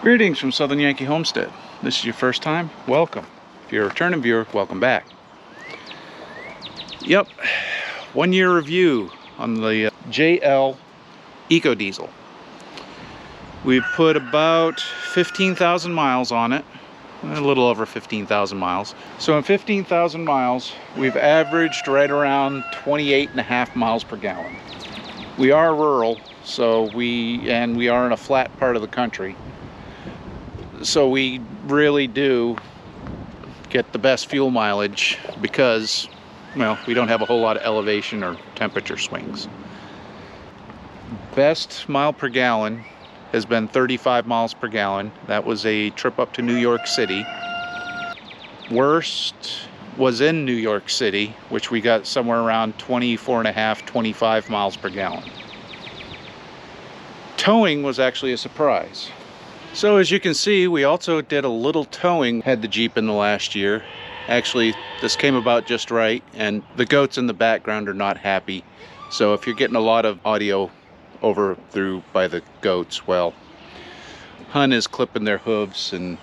Greetings from Southern Yankee Homestead. This is your first time? Welcome. If you're a returning viewer, welcome back. Yep, 1 year review on the JL Eco Diesel. We've put about 15,000 miles on it, a little over 15,000 miles. So in 15,000 miles, we've averaged right around 28.5 miles per gallon. We are rural, so we are in a flat part of the country. So we really do get the best fuel mileage because, well, we don't have a whole lot of elevation or temperature swings. Best mile per gallon has been 35 miles per gallon. That was a trip up to New York City. Worst was in New York City, which we got somewhere around 24.5, 25 miles per gallon. Towing was actually a surprise. So as you can see, we also did a little towing, had the Jeep in the last year. Actually, this came about just right, and the goats in the background are not happy. So if you're getting a lot of audio over through by the goats, well, Hun is clipping their hooves, and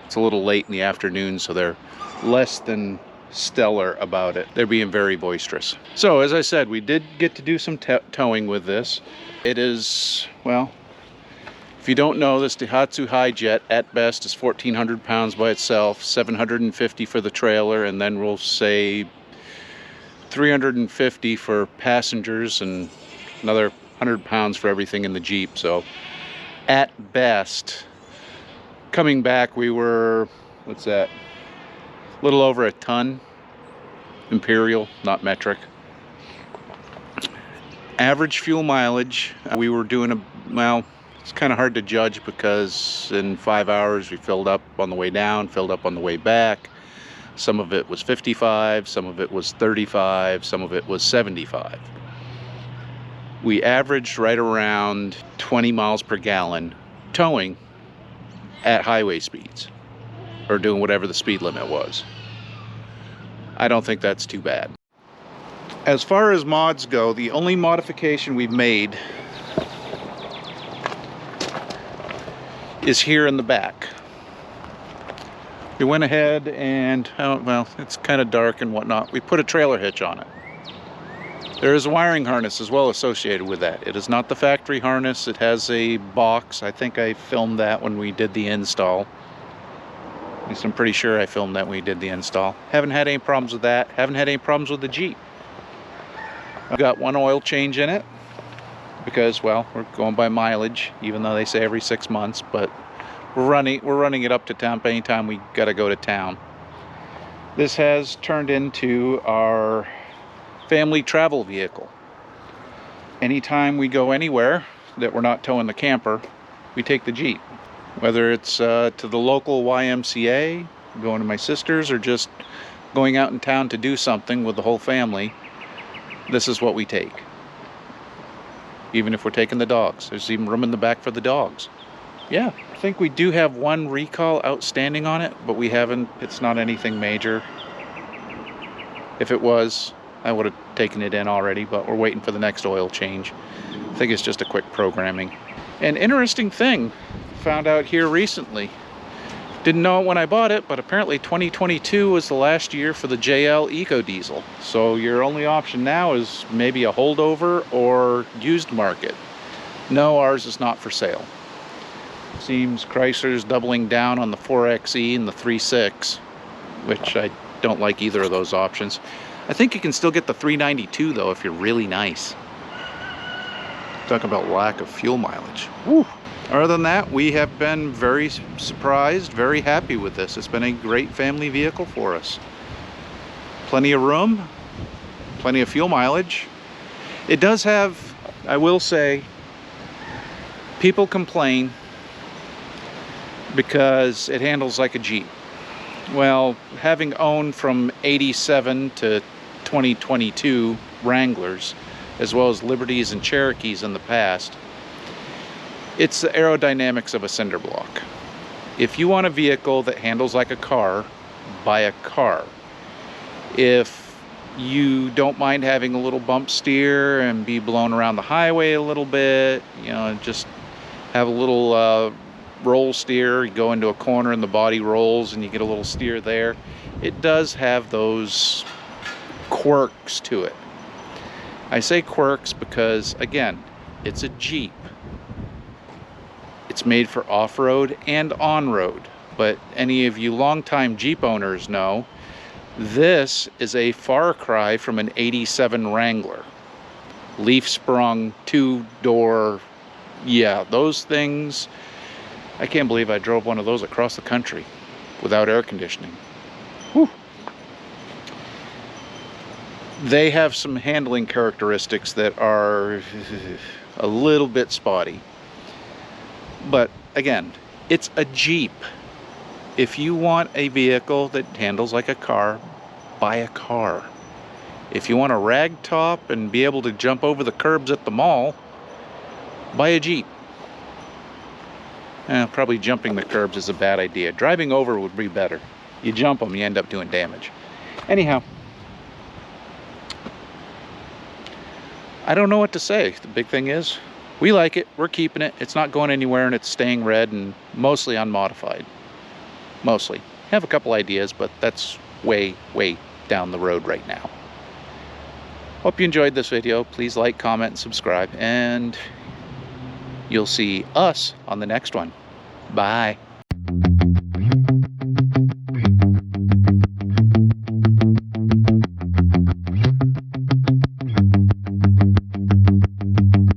it's a little late in the afternoon, so they're less than stellar about it. They're being very boisterous. So as I said, we did get to do some towing with this. It is, well, if you don't know, this Daihatsu Hi-Jet at best is 1,400 pounds by itself, 750 for the trailer, and then we'll say 350 for passengers and another 100 pounds for everything in the Jeep. So at best, coming back we were, what's that, a little over a ton, imperial, not metric. Average fuel mileage, we were doing well, it's kind of hard to judge because in 5 hours we filled up on the way down, filled up on the way back. Some of it was 55, some of it was 35, some of it was 75. We averaged right around 20 miles per gallon towing at highway speeds, or doing whatever the speed limit was. I don't think that's too bad. As far as mods go, the only modification we've made is here in the back. We went ahead and, well, it's kind of dark and whatnot. We put a trailer hitch on it. There is a wiring harness as well associated with that. It is not the factory harness. It has a box. I think I filmed that when we did the install. At least I'm pretty sure I filmed that when we did the install. Haven't had any problems with that. Haven't had any problems with the Jeep. I've got one oil change in it, because, well, we're going by mileage, even though they say every 6 months, but we're running it up to town anytime we gotta go to town. This has turned into our family travel vehicle. Anytime we go anywhere that we're not towing the camper, we take the Jeep. Whether it's to the local YMCA, going to my sister's, or just going out in town to do something with the whole family, this is what we take. Even if we're taking the dogs. There's even room in the back for the dogs. Yeah, I think we do have one recall outstanding on it, but we haven't, it's not anything major. If it was, I would have taken it in already, but we're waiting for the next oil change. I think it's just a quick programming. An interesting thing, found out here recently. Didn't know it when I bought it, but apparently 2022 was the last year for the JL Eco Diesel. So your only option now is maybe a holdover or used market. No, ours is not for sale. Seems Chrysler's doubling down on the 4xe and the 3.6, which I don't like either of those options. I think you can still get the 392 though if you're really nice. Talk about lack of fuel mileage. Woo. Other than that, we have been very surprised, very happy with this. It's been a great family vehicle for us. Plenty of room, plenty of fuel mileage. It does have, I will say, people complain because it handles like a Jeep. Well, having owned from 87 to 2022 Wranglers, as well as Liberties and Cherokees in the past, it's the aerodynamics of a cinder block. If you want a vehicle that handles like a car, buy a car. If you don't mind having a little bump steer and be blown around the highway a little bit, you know, just have a little roll steer. You go into a corner and the body rolls and you get a little steer there. It does have those quirks to it. I say quirks because, again, it's a Jeep. It's made for off-road and on-road, but any of you longtime Jeep owners know this is a far cry from an '87 Wrangler. Leaf-sprung, two-door, yeah, those things. I can't believe I drove one of those across the country without air conditioning. Whew. They have some handling characteristics that are a little bit spotty. But again, it's a Jeep. If you want a vehicle that handles like a car, buy a car. If you want a rag top and be able to jump over the curbs at the mall, buy a Jeep. Probably jumping the curbs is a bad idea. Driving over would be better. You jump them, you end up doing damage. Anyhow, I don't know what to say. The big thing is, we like it, we're keeping it, it's not going anywhere, and it's staying red and mostly unmodified. Mostly. Have a couple ideas, but that's way, way down the road right now. Hope you enjoyed this video. Please like, comment, and subscribe, and you'll see us on the next one. Bye.